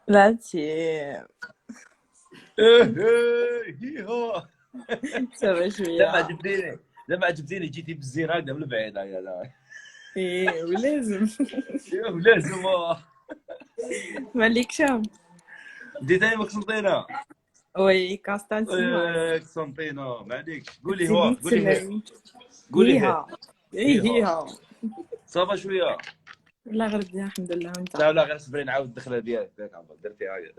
بلاتي هيها سوا لما شوية. عجبتيني لما عجبتيني جيتي بالزين هكذا من بعيد هكذا. ايه ولازم لازم مالك شام. دي ما قسنطينة. وي كونستانتينوس. قسنطينة معليكش. قولي سيدي هو قولي هي تسلم. قولي هي هيها هيها. صافا شوية. لا غير بزاف الحمد لله وانت. لا غير صبري نعاود الدخلة ديالك ياك عمر درتي هاي.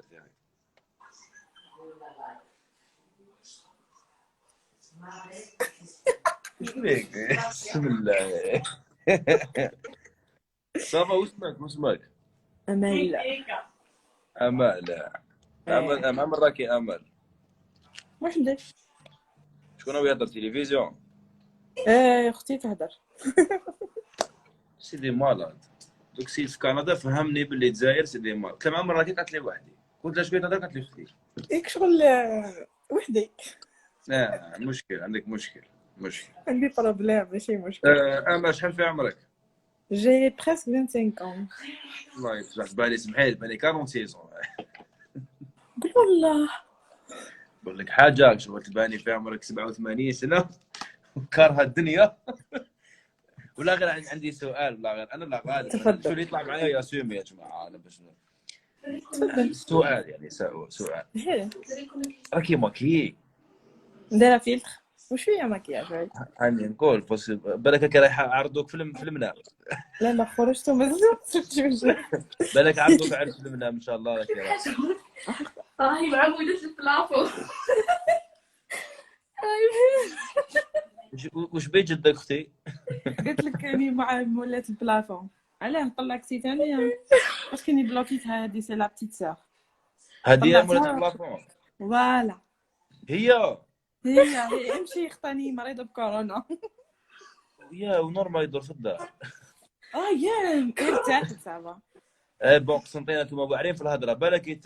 ايش بيك بسم الله. صافا واسمك امل. امال. امل راكي امل. وحدة. شكون هو يهضر تلفزيون؟ اختي تهدر. سيدي مالاد دوك سيد في كندا فهمني باللي الجزائر سيدي مالاد. كم عمر راكي قالت لي وحدي قلت لها شكون تهضر قالت لي اختي. ياك شغل وحدي. مشكل عندك مشكل. عندي بروبليم ماشي مشكل. اما شحال في عمرك؟ جي بريسك 25 ans. الله يفتح بالي سمحي لي بالي 40 سيزون. قول والله. نقول لك حاجه شغل تباني في عمرك 87 سنه وكارهه الدنيا. ولا غير عندي سؤال ولا غير انا لا غالب تفضل. شو اللي يطلع معايا يا سومي يا جماعه انا باش تفضل. سؤال يعني سؤال هي راكي ماكي دايره فيلتر وشويه مكياج هاي. هاني نقول بس بالك هكا رايح يعرضوك في المنام. لا خرجت ومازال شفت وجهي. بالك عرضوك عرض في المنام ان شاء الله راك هي معمولة البلافون. وش بيت جدك اختي؟ قلت لك راني مع مولات البلافون. علاه طلقتي ثاني باش كاني بلوكيتها. هادي سي لا بتيت سور. هديه مولات طلعتها. البلافون. فوالا هي هي امشي اختاني مريضه بكورونا. يا ونورمال يدور في الدار. يا ارتاحت صعبه. بون قسنطينه انتم واعرين في الهضره بالك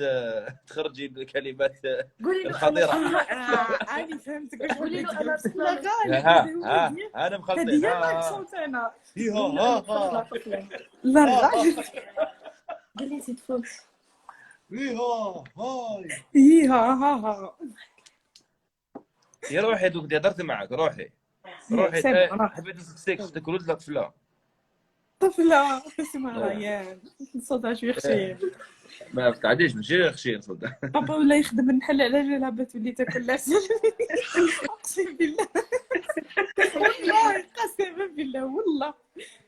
تخرجي الكلمات قولي له الخطيره. عادي فهمتك واش قولي له بغيتي. انا لا غالي انا هذه مخلطين هي لاكسونت انا. ها لا غالي. قولي سي تفوت. هاي ها يا روحي دوك هضرت معك روحي حبيت نسقسيك شفتك ولد لا طفله. طفله اسمها ريان صوتها شويه خشين. ما تقعديش ماشي خشين صدق. بابا ولا يخدم النحل على جلابه تولي تاكل العسل. اقسم بالله والله قسما بالله والله.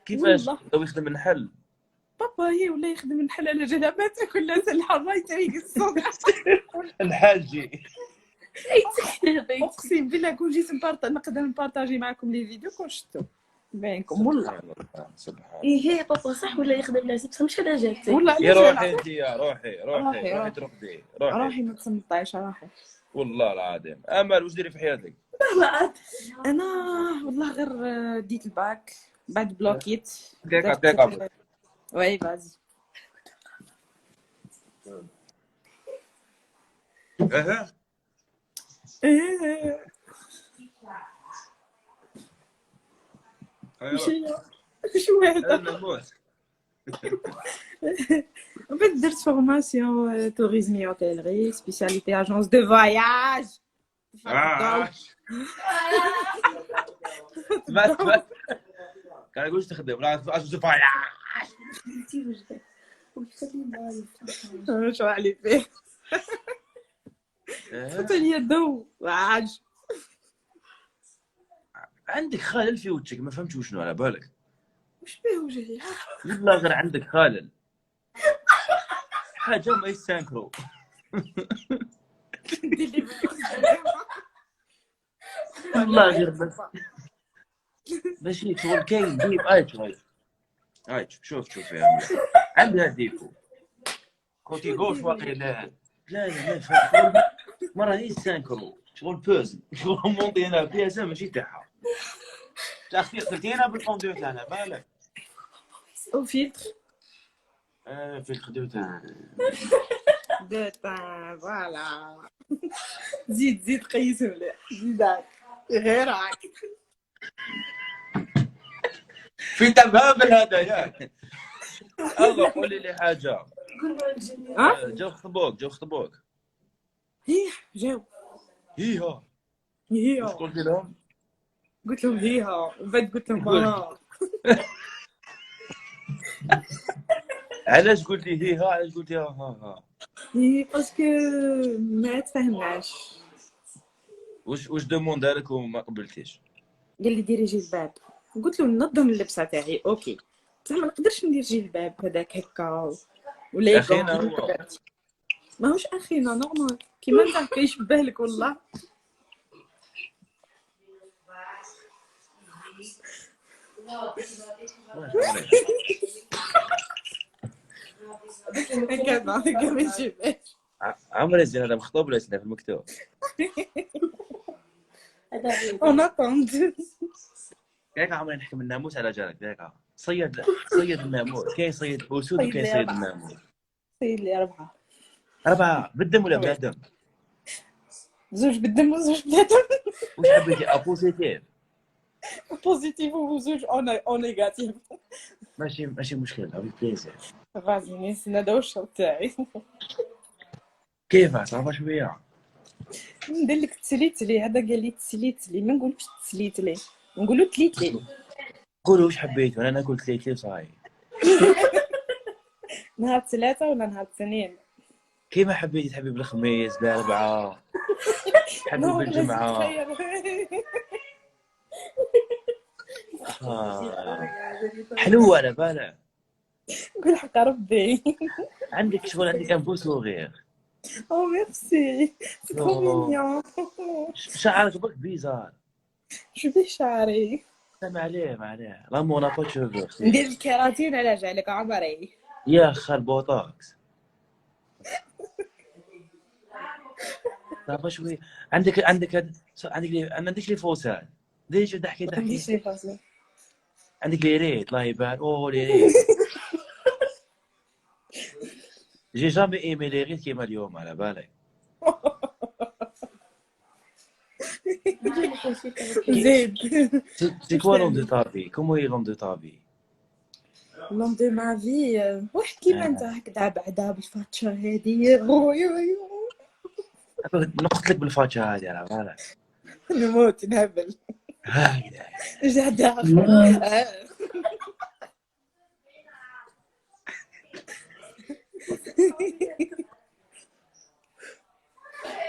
كيفاش لو يخدم النحل؟ بابا هي ولا يخدم النحل على جلابه تاكل العسل الحراي تريق الصوت. الحاجي اقسم بالله كون جيت نقدر نبارطاجي معكم لي فيديو كون شفتو بينكم والله. سبحان هي بابا صح ولا يخدم الناس بصح مش انا جاتي والله يا روحي انت يا روحي ترقدي روحي ما تسمطيش روحي والله العظيم. امل واش ديري في حياتك؟ انا والله غير ديت الباك بعد بلوكيت. دقيقه وي فازي. شو هذا؟ بعد درت فورماسيون توريزمي اوتيلري سبيسياليتي اجونس دو فواياج. كان يقول تخدم لا اجوز فايا شو علي فيه حط لي الضو عاج. عندك خالل في وجهك ما فهمتش وشنو على بالك. وش بيه وجهي؟ لا غير عندك خالل حاجه ما يستنكروا. والله غير بس ماشي شغل كاين ديب هاي شوف يا عمي عندها ديفو كوتي غوش واقي لا فهم مره يستنكروا شغل بوزل شغل مونطي هنا فيها زعما ماشي تاعها اختي خديتينا بالفوندو تاعنا بالك وفيلتر فيلتر دوتا فوالا. زيد قيس مليح زيدك غير هاك في تمام هذا ياك. الله قولي لي حاجه جو خطبوك جو خطبوك. هي جاو هيها هي واش قلت لهم؟ قلت لهم هيها ومن بعد قلت لهم علاش قلتي هيها علاش قلتي ها؟ هي باسكو ما تفهمناش. واش دوموند لك وما قبلتيش؟ قال لي ديري جلباب، قلت له ننظم اللبسه تاعي اوكي، بصح ما نقدرش ندير جلباب هذاك هكا ولا أخينا يكون هو. ماهوش اخينا نورمال كيما انت كيشبه لك والله. هكا ما يشبهش. عمري زين هذا مخطوب ولا سنة في المكتوب؟ اون اتوند. ياك عمري نحكي من الناموس على جالك ياك صيد الناموس. كاين صيد اسود وكاين صيد الناموس. صيد لي 4 بالدم ولا بلا دم؟ زوج بالدم وزوج بلا دم. واش حبيتي ابوزيتيف؟ بوزيتيف وزوج او نيجاتيف. ماشي مشكل افيك بليزير. غازي نسنا هذا هو الشوط تاعي. كيف صافا شويه؟ ندير لك تسليت لي، هذا قال لي تسليت لي، ما نقولوش تسليت لي، نقولو تليت لي. قولوا واش حبيتوا انا ناكل تليتلي وصاي. نهار 3 ولا نهار 2؟ كيما حبيتي تحبي بالخميس بالاربعاء حبي بالجمعه. حلوه على بالك. نقول حق ربي. عندك شغل عندك انفوس وغير. او ميرسي سي ترو مينيون. شعرك برك بيزار. شو بيه شعري؟ ما عليه لا مو با تشوفو. ندير الكيراتين على جالك عمري. يا خال بوتوكس صافا شويه. عندك لي فوسال ديجا ضحكي عندك لي ريت الله يبارك. او لي ريت جي جامي ايمي لي ريت كيما اليوم على بالك. زيد. سي كوا لون دو تافي كومو اي لون دو تافي لون دو ما في واحد كيما انت هكذا بعدا بالفاتشه هادي. نقتلك بالفاتشه هادي على بالك. نموت نهبل هكذا جدا.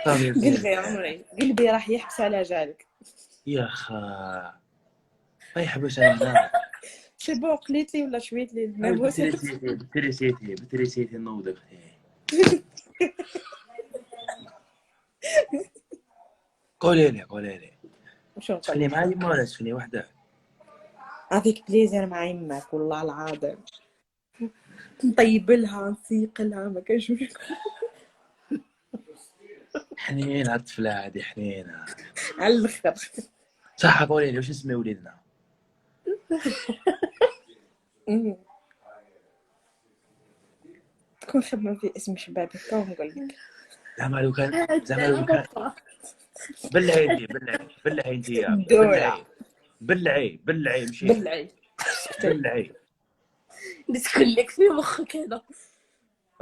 قلبي يا عمري قلبي راح يحبس على جالك. يا خا ما يحبس على سي بون قليت لي ولا شويت لي الناموس. بتريسيتي نوضك. قولي لي شنو تسكني معايا يما ولا تسكني وحدك؟ افيك بليزير مع يماك والله العظيم. نطيب لها نسيق لها ما كاينش مشكل. حنين على الطفله هادي حنينه على الاخر. صح. قولي لي واش نسمي وليدنا؟ تكون خدمه في اسم شباب هكا ونقول لك زعما لو كان بالعيد انت بالعيد مشي بالعيد نسكن لك في مخك هذا.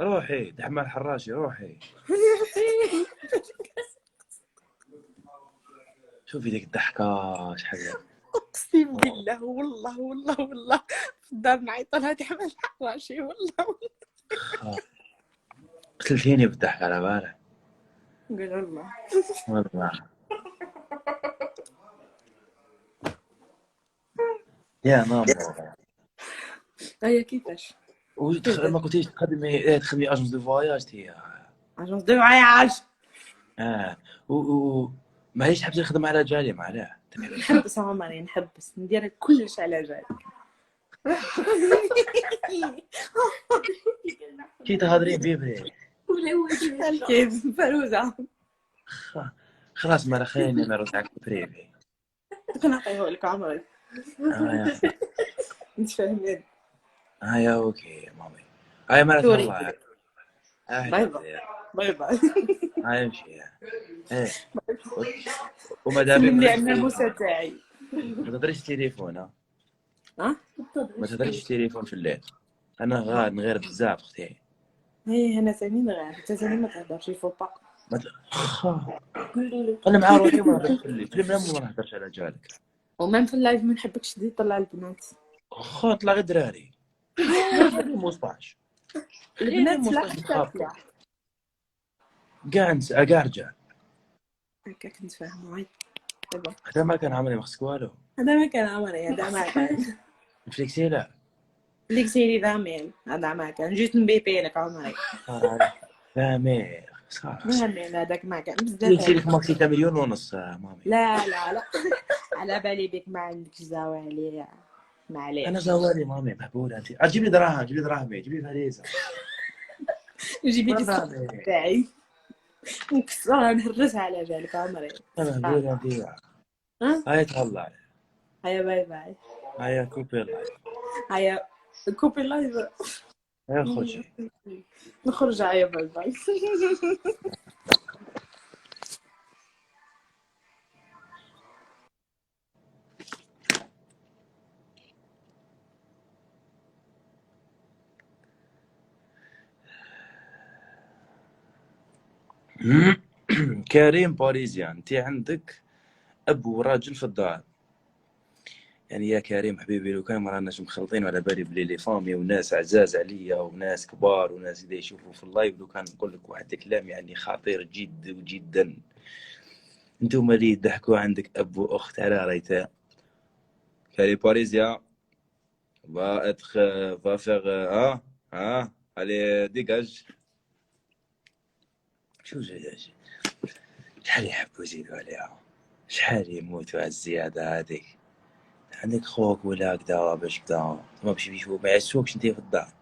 روحي دحمة الحراشي روحي. شوفي ديك الضحكه شحال. اقسم بالله والله في الدار نعيط لها دحمة الحراشي والله. قتلتيني بالضحك على بالك. نقول والله يا ماما. هيا كيفاش ما قلتيش تخدمي اجنس دو فواياج هي اجنس دو فواياج. معليش حبيت نخدم على جالي معلاه. نحبس عمري نحبس ندير كلش على جالك. كي تهضرين بيبري كيف فروزه. خلاص ما خليني نرد عليك بريفي. نعطيه لك عمري. انت فاهمين. يا اوكي مامي. هاي مرات الله. باي باي. هاي امشي. ايه ومدام اللي عندنا البوسه تاعي. ما تهضريش التليفون. ها ما تهضريش التليفون في الليل. انا غير بزاف اختي. هي هنا ثاني غير حتى ثاني ما تهضرش فوبا. قولي له. انا مع روحي ما نهضرش في الليل، في المنام ما نهضرش على جالك. ومام في اللايف ما نحبكش تزيد طلع البنات. طلع غير دراري. دراري 15 البنات لا 15 حتى خاطر لا. كاع رجال. هكاك نتفاهموا. هاي دابا هذا ما كان عمري ما خصك والو. هذا ما كان عمري، هذا ما كان. فليكسي لا ليك سيري ذامين هذا ما كان، جيت نبيبي لك عمري. فاهمي صح. ذامين هذاك ما كان فليكسي بزاف. لك ماكسي 1.5 مليون مامي. لا لا لا. على بالي بك ما عندكش زوالي. معليش انا زوالي مامي مهبوله انت. جيب لي دراهم، جيب لي دراهمي، جيب لي فاليزه. جيبي لي والله الصوت تاعي نكسرها نهرسها على بالك عمري. انا مهبوله انت. ها هاي تهلا. هيا باي باي. هاي كوبي لايف. هيا كوبي لايف. هاي خرجي. نخرج. هيا باي باي. كريم باريزيان، انت عندك اب وراجل في الدار. يعني يا كريم حبيبي، لو كان ما راناش مخلطين على بالي بلي لي فامي وناس عزاز عليا وناس كبار وناس اللي يشوفوا في اللايف، لو كان نقول لك واحد الكلام يعني خطير جدا جدا. انتم اللي يضحكوا عندك اب واخت على ريتا. كريم باريزيان va être va faire allez dégage. شو جاي شحال يحبوا يزيدوا عليها، شحال يموتوا على الزياده هذيك. عندك خوك ولا كدا باش كدا ما باش يشوف ما يعسوكش انت في الدار.